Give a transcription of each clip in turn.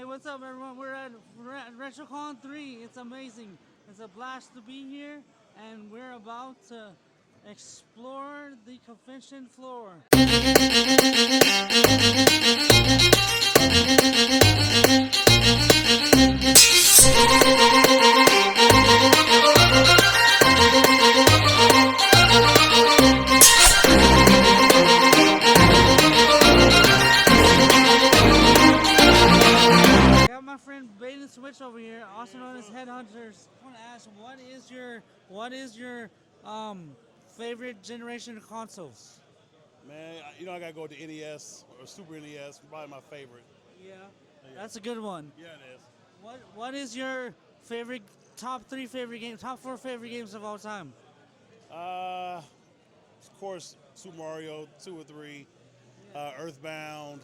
Hey, what's up, everyone? We're at RetroCon 3. It's amazing. It's a blast to be here, and we're about to explore the convention floor. I got my friend Baden Switch over here, also known as Headhunters. I want to ask, what is your favorite generation of consoles? Man, I gotta go with the NES or Super NES, probably my favorite. Yeah, that's a good one. Yeah, it is. What is your favorite top four favorite games of all time? Of course, Super Mario 2 or 3, Earthbound.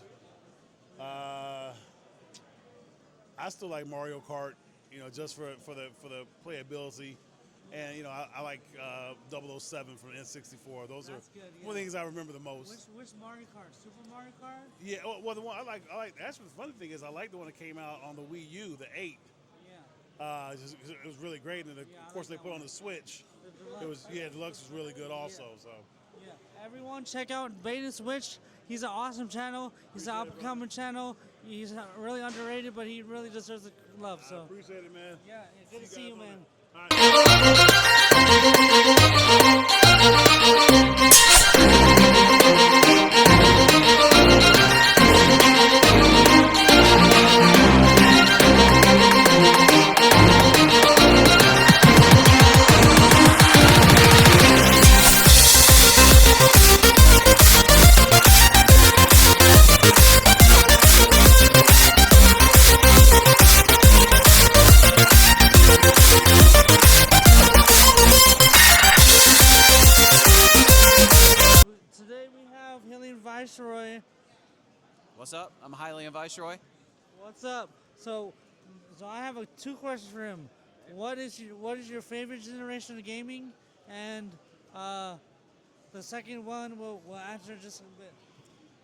I still like Mario Kart, just for the playability, and I like 007 from N64. Those That's are good, yeah. one of the things I remember the most. Which Mario Kart? Super Mario Kart? Yeah, well, the one I like. Actually, the funny thing is, I like the one that came out on the Wii U, the 8. Yeah. It was really great, and of course they put on the Switch. The It was Deluxe was really good also. So Yeah. Everyone check out Beta Switch. He's an awesome channel. He's an up-and-coming channel. He's really underrated, but he really deserves the love. I So appreciate it, man. yeah, good to see you, man. All right. Today we have Hillian Viceroy. What's up? I'm Hylian Viceroy. What's up? So I have two questions for him. What is your favorite generation of gaming? And the second one we'll answer just a bit.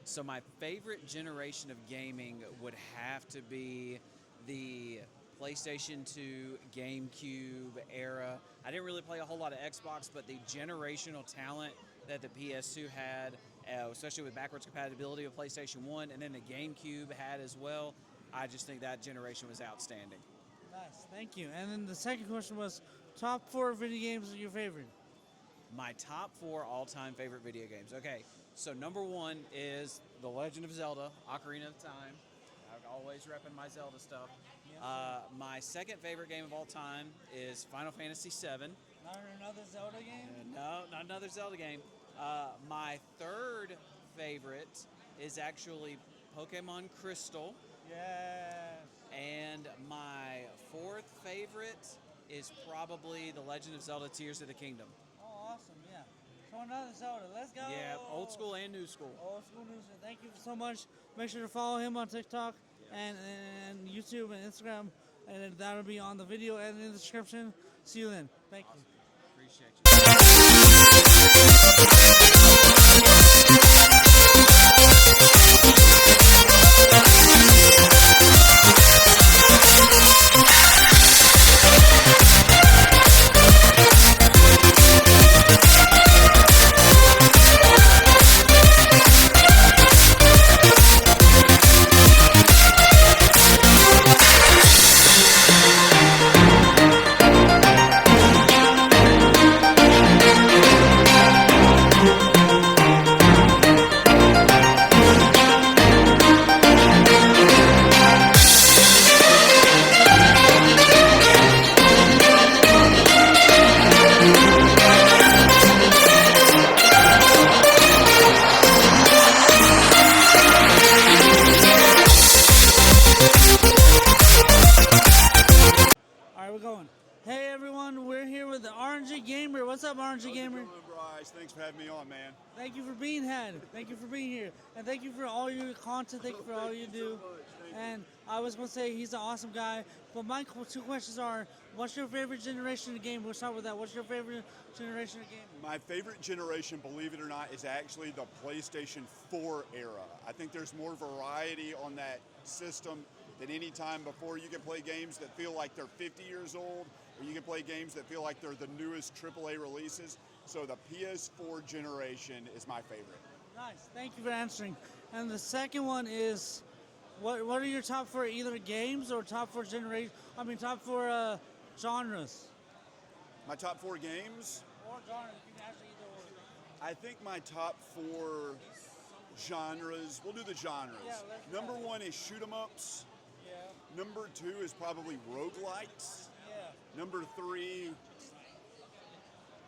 So my favorite generation of gaming would have to be the PlayStation 2, GameCube era. I didn't really play a whole lot of Xbox, but the generational talent that the PS2 had, especially with backwards compatibility of PlayStation 1, and then the GameCube had as well, I just think that generation was outstanding. Nice, thank you. And then the second question was top 4 video games are your favorite. My top 4 all-time favorite video games. Okay, so number 1 is The Legend of Zelda, Ocarina of Time. I'm always repping my Zelda stuff. My second favorite game of all time is Final Fantasy VII. Not another Zelda game? No, not another Zelda game. My third favorite is actually Pokemon Crystal. Yes. And my fourth favorite is probably The Legend of Zelda Tears of the Kingdom. Oh, awesome, yeah. So another Zelda, let's go. Yeah, old school and new school. Old school news. Thank you so much. Make sure to follow him on TikTok and YouTube and Instagram. And that'll be on the video and in the description. See you then. Thank you. Appreciate you. Hey everyone, we're here with the RNG Gamer. What's up, RNG Gamer? Bryce, thanks for having me on, man. Thank you for being here. Thank you for being here. And thank you for all your content. Thank you for all you do. And I was going to say he's an awesome guy. But my two questions are, what's your favorite generation of game? We'll start with that. What's your favorite generation of game? My favorite generation, believe it or not, is actually the PlayStation 4 era. I think there's more variety on that system. than any time before. You can play games that feel like they're 50 years old, or you can play games that feel like they're the newest AAA releases. So the PS4 generation is my favorite. Nice. Thank you for answering. And the second one is, what are your top 4 either games or top 4 top 4 genres? My top 4 games? Or genres. You can answer either or. I think my top 4 genres, we'll do the genres. Yeah, Number 1 is shoot 'em ups. Yeah. Number 2 is probably roguelites. Yeah. Number 3,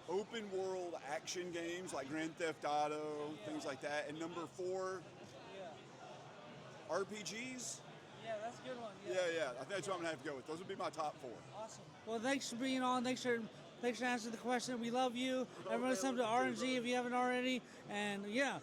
open world action games like Grand Theft Auto, things like that. And number 4, Yeah. RPGs. Yeah, that's a good one. Yeah. I think that's what I'm gonna have to go with. Those would be my top 4. Awesome. Well, thanks for being on. Thanks for answering the question. We love you. Everyone listen to RNG if you haven't already. And yeah.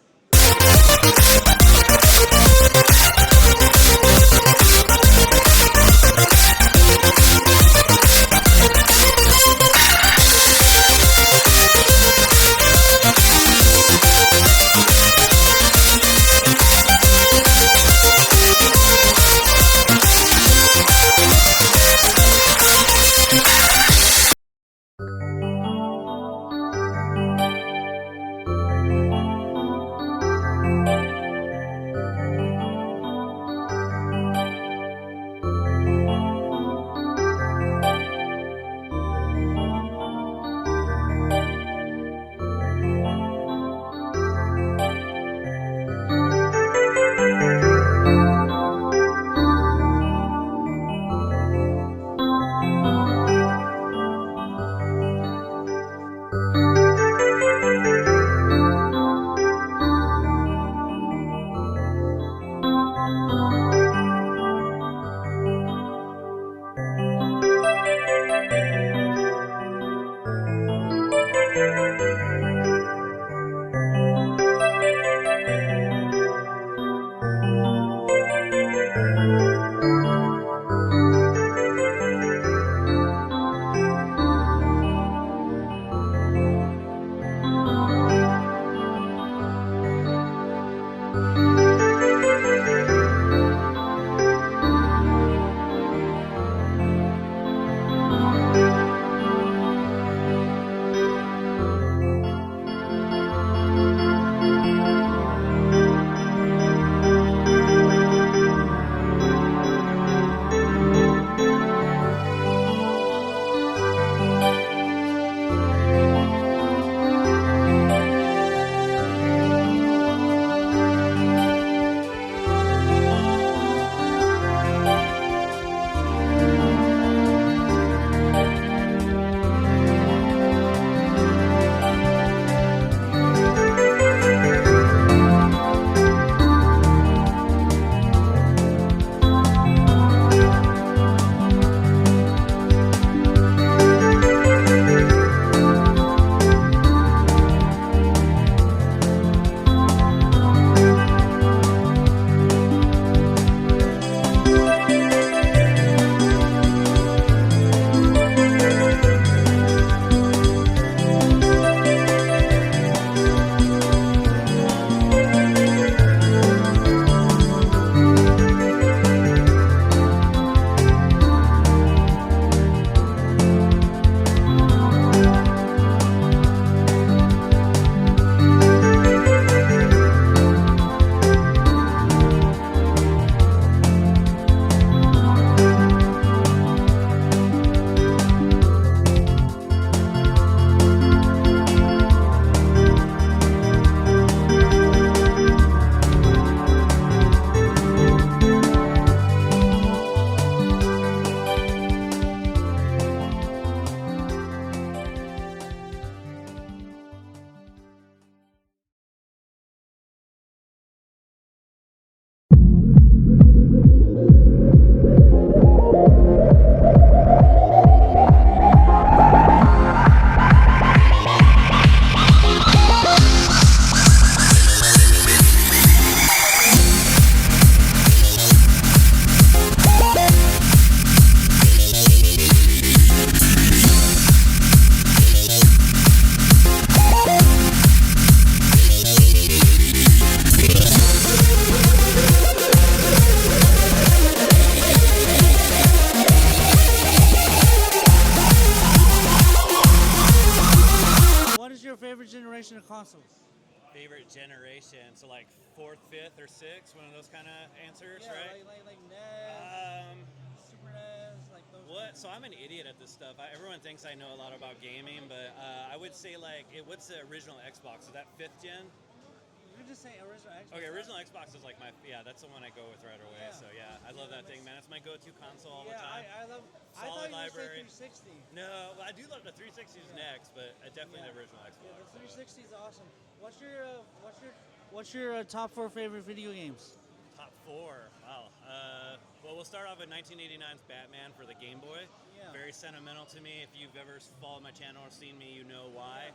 generation of consoles? Favorite generation, so like fourth, fifth, or sixth, one of those kind of answers, right? like NES, Super NES, like those. What? So I'm an idiot at this stuff. Everyone thinks I know a lot about gaming, but I would say like, what's the original Xbox? Is that fifth gen? You could just say original Xbox. Okay, original Xbox is like that's the one I go with right away. Yeah. So yeah, I love that thing, man. It's my go-to console all the Yeah, time. I love. I Solid thought you library. were saying 360. No, well, I do love the 360 is next, but definitely the original Xbox. Yeah, the 360 is awesome. What's your top 4 favorite video games? Top 4. Wow. Well, we'll start off with 1989's Batman for the Game Boy. Yeah. Very sentimental to me. If you've ever followed my channel or seen me, you know why.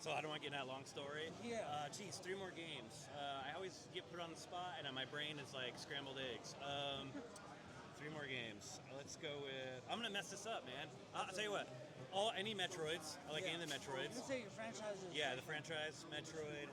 So I don't want to get in that long story. Yeah. Geez, 3 more games. I always get put on the spot, and my brain is like scrambled eggs. 3 more games. Let's go with. I'm gonna mess this up, man. I'll tell you what. Any Metroids. I like any of the Metroids. You can say your franchises. Yeah, the franchise, Metroid.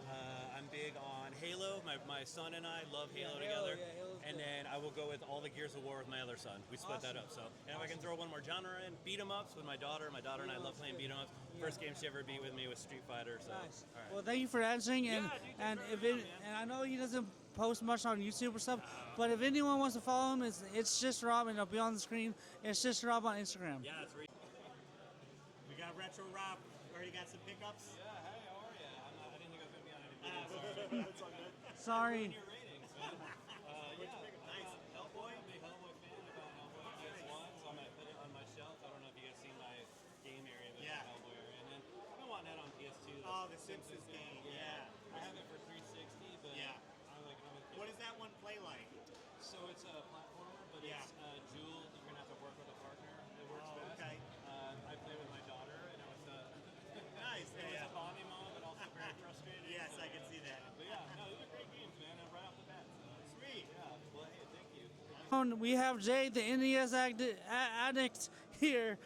I'm big on Halo. My son and I love Halo together. Yeah, Halo's and good. then I will go with all the Gears of War with my other son. We split that up. So, and if I can throw one more genre in, beat 'em ups with my daughter. My daughter and I love playing beat 'em ups. First game she ever beat with me was Street Fighter. So, Nice. all right. Well, thank you for answering. And Yeah, dude, and thanks if for having it me on, man. and I know he doesn't post much on YouTube or stuff, but if anyone wants to follow him, it's just Rob, and it'll be on the screen. It's just Rob on Instagram. Yeah, it's We got Retro Rob. Already got some pickups. Yeah, hey, how are you? I didn't think I was going to be on any videos. Sorry. Your ratings, man. Nice. Hellboy, big Hellboy fan. I got Hellboy PS1, so I might put it on my shelf. I don't know if you guys seen my game area, but Yeah. the Hellboy area. And then I've been wanting that on PS2. Oh, the Simpsons game. Yeah. I have it for 360, but Yeah. I'm like, What does that one play like? So it's a platformer, but Yeah. it's dual. You're gonna have to work with a partner that works Oh, best. okay. I play with my daughter, and it was Nice. it was a bonding moment, but also very frustrating. Yes, so, I can see that. But yeah, no, these are great games, man. Right off the bat. So. Sweet. Yeah. Well, hey, thank you. We have Jay, the NES addict here.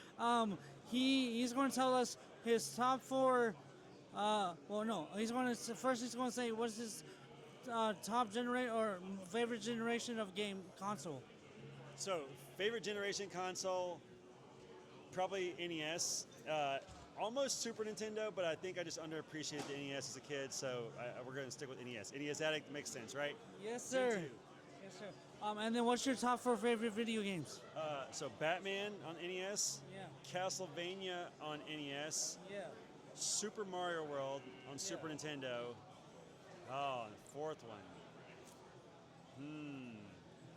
He's going to tell us his top 4. Well, no, he's going to say what's his top generation or favorite generation of game console. So, favorite generation console, probably NES. Almost Super Nintendo, but I think I just underappreciated the NES as a kid, so we're going to stick with NES. NES Addict makes sense, right? Yes, sir. Gen 2. Yes, sir. And then what's your top 4 favorite video games? So, Batman on NES, Yeah. Castlevania on NES, Yeah. Super Mario World on Super Nintendo. Oh, and the fourth one.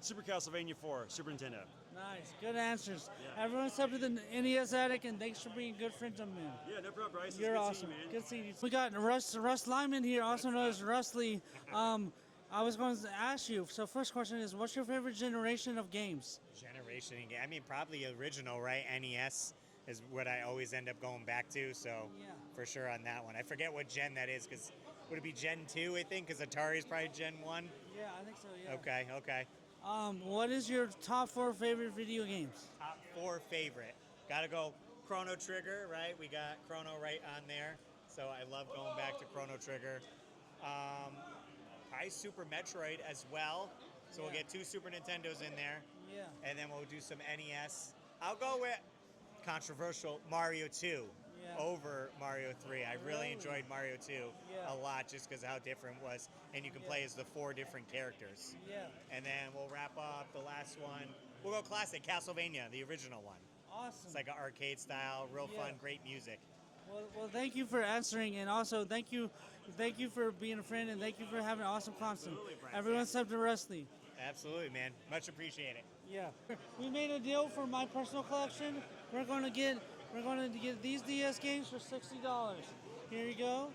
Super Castlevania 4, Super Nintendo. Nice. Good answers. Yeah. Everyone's up to the NES addict, and thanks for being a good friend of mine. Yeah, no problem, Bryce. It's You're good awesome. seeing you, man. Good seeing you. We got Russ Lyman here, also known as Rustley. I was going to ask you. So first question is, what's your favorite generation of games? Generation game. I mean, probably original, right? NES is what I always end up going back to. So Yeah. for sure on that one. I forget what gen that is because would it be Gen 2? I think because Atari is probably Gen 1. Yeah, I think so. Yeah. Okay. What is your top 4 favorite video games? Top 4 favorite. Gotta go Chrono Trigger, right? We got Chrono right on there. So I love going back to Chrono Trigger. Probably Super Metroid as well. So we'll Yeah. get 2 Super Nintendos in there. Yeah. And then we'll do some NES. I'll go with controversial Mario 2 Yeah. over Mario 3. I really Really? enjoyed Mario 2 Yeah. a lot just because of how different it was. And you can play as the 4 different characters. Yeah. And then we'll wrap up the last one. We'll go classic, Castlevania, the original one. Awesome. It's like an arcade style, real Yeah. fun, great music. Well, thank you for answering, and also thank you for being a friend, and thank you for having an awesome concert. Absolutely, Bryce. Everyone's up to Rustley. Absolutely, man. Much appreciated. Yeah. We made a deal for my personal collection. We're going to get these DS games for $60. Here you go.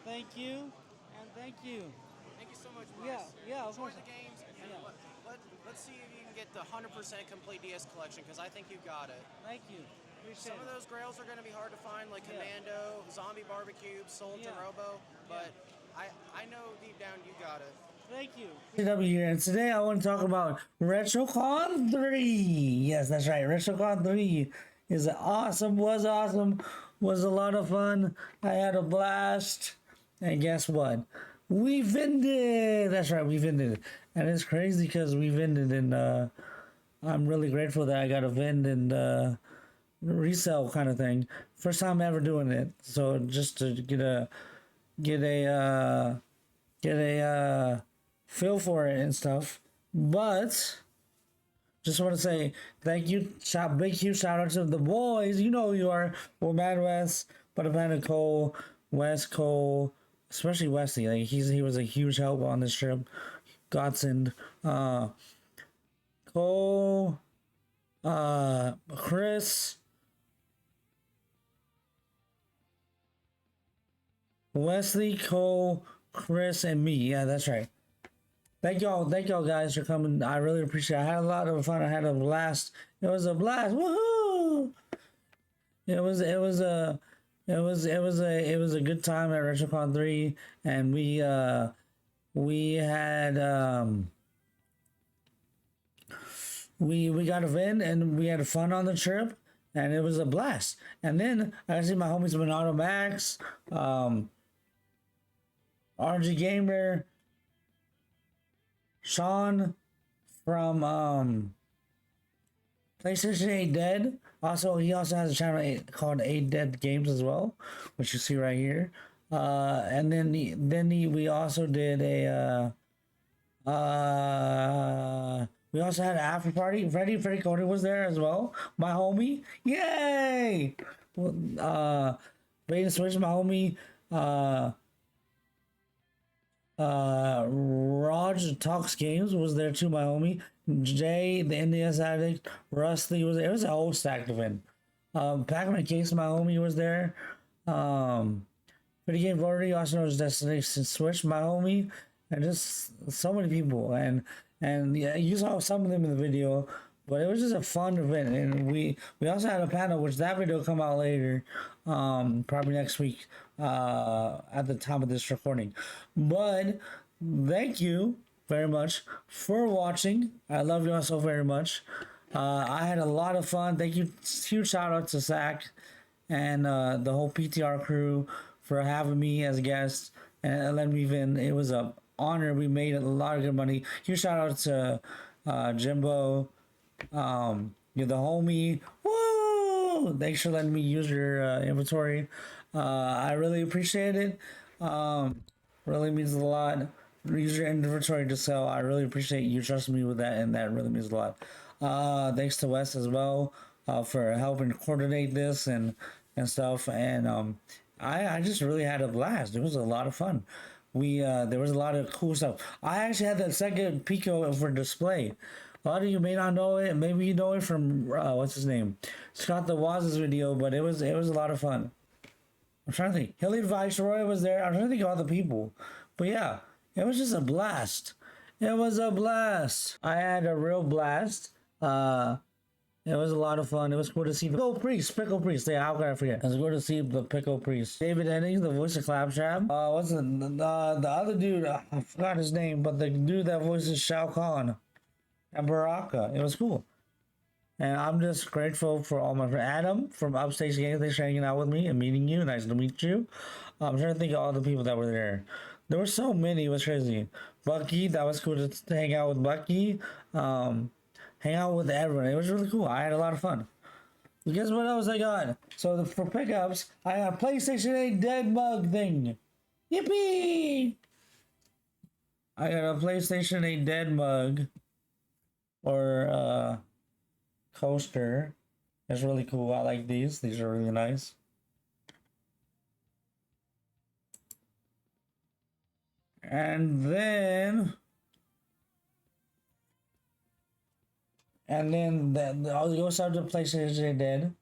Thank you. And thank you. Thank you so much, Bryce. Yeah, of Enjoy course. the games, and Yeah. let's see if you can get the 100% complete DS collection, because I think you got it. Thank you. Appreciate Some of it. those grails are going to be hard to find, like Yeah. Commando, Zombie Barbecue, Soul to Yeah. Robo, but I know deep down you got it. Thank you. BryceJW here, and today I want to talk about RetroCon 3. Yes, that's right. RetroCon 3 was awesome, was a lot of fun. I had a blast, and guess what? We vended. That's right, we vended, and it's crazy because we vended, and I'm really grateful that I got a vend and resell kind of thing. First time ever doing it, so just to get a get a feel for it and stuff. But just want to say thank you, big huge shout out to the boys. You know who you are. Well, Mad West, but Amanda Cole, West Cole, especially Westy. Like he was a huge help on this trip. Godsend. Cole, Chris, Wesley, Cole, Chris, and me. Yeah, that's right. Thank y'all guys for coming. I really appreciate it. I had a lot of fun. I had a blast. It was a blast. Woohoo! It was a good time at RetroCon 3, and we had we got a win and we had fun on the trip, and it was a blast. And then I see my homies Monado Max, RG Gamer, Sean from PlayStation 8 Dead. He also has a channel called 8 Dead Games as well, which you see right here. And then we also did we also had an after party. Freddie Cody was there as well. My homie. Yay! Raiden Switch, my homie. Raj Talks Games was there too, my homie. Jay, the NDS Addict, Rusty was there. It was a whole stacked event. Pac-Man Case, my homie, was there. Video Game Voter, also known as Destination Switch, my homie, and just so many people. And yeah, you saw some of them in the video, but it was just a fun event. And we also had a panel, which that video will come out later, probably next week, at the time of this recording. But thank you very much for watching. I love you all so very much. I had a lot of fun. Thank you. Huge shout out to Zach and the whole PTR crew for having me as a guest and letting me in. It was an honor. We made a lot of good money. Huge shout out to Jimbo. You're the homie. Woo! Thanks for letting me use your inventory. I really appreciate it. Really means a lot. Use your inventory to sell. I really appreciate you trusting me with that, and that really means a lot. Thanks to Wes as well for helping coordinate this and stuff. And I just really had a blast. It was a lot of fun. There was a lot of cool stuff. I actually had the second Pico for display. A lot of you may not know it. Maybe you know it from what's his name, Scott the Waz's video. But it was a lot of fun. I'm trying to think. Hilly Viceroy was there. I'm trying to think of all the people. But yeah, it was just a blast. It was a blast. I had a real blast. It was a lot of fun. It was cool to see the Pickle Priest. Yeah, how could I forget? It was cool to see the Pickle Priest. David Hennings, the voice of Claptrap. What's the other dude? I forgot his name, but the dude that voices Shao Kahn and Baraka. It was cool. And I'm just grateful for all my friends. Adam from Upstage Games, thanks for hanging out with me and meeting you. Nice to meet you. I'm trying to think of all the people that were there. There were so many. It was crazy. Bucky, that was cool to hang out with Bucky. Hang out with everyone. It was really cool. I had a lot of fun. But guess what else I got? So for pickups, I got a PlayStation 8 dead mug thing. Yippee! I got a PlayStation 8 dead mug. Or coaster. It's really cool. I like these. These are really nice. And then I'll go start the PlayStation Dead.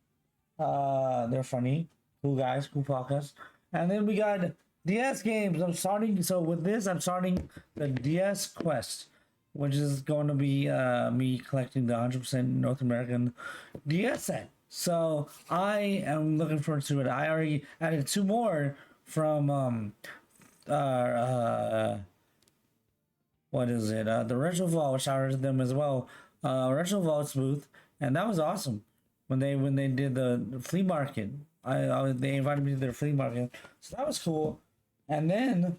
They're funny, cool guys, cool podcasts. And then we got DS games. I'm starting the DS Quest, which is going to be me collecting the 100% North American DS set. So I am looking forward to it. I already added 2 more from what is it? The Retro Vault, which I added them as well. Retro Vault's booth, and that was awesome. When they did the flea market, they invited me to their flea market, so that was cool. And then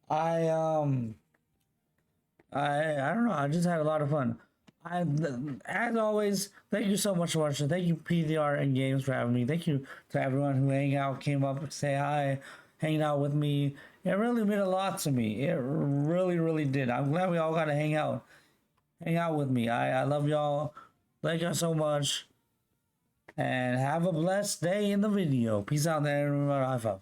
I don't know. I just had a lot of fun. As always, thank you so much for watching. Thank you PDR and Games for having me. Thank you to everyone who hang out, came up to say hi, hanging out with me. It really meant a lot to me. It really, really did. I'm glad we all got to hang out with me. I love y'all. Thank y'all so much. And have a blessed day in the video. Peace out there, everyone. High five.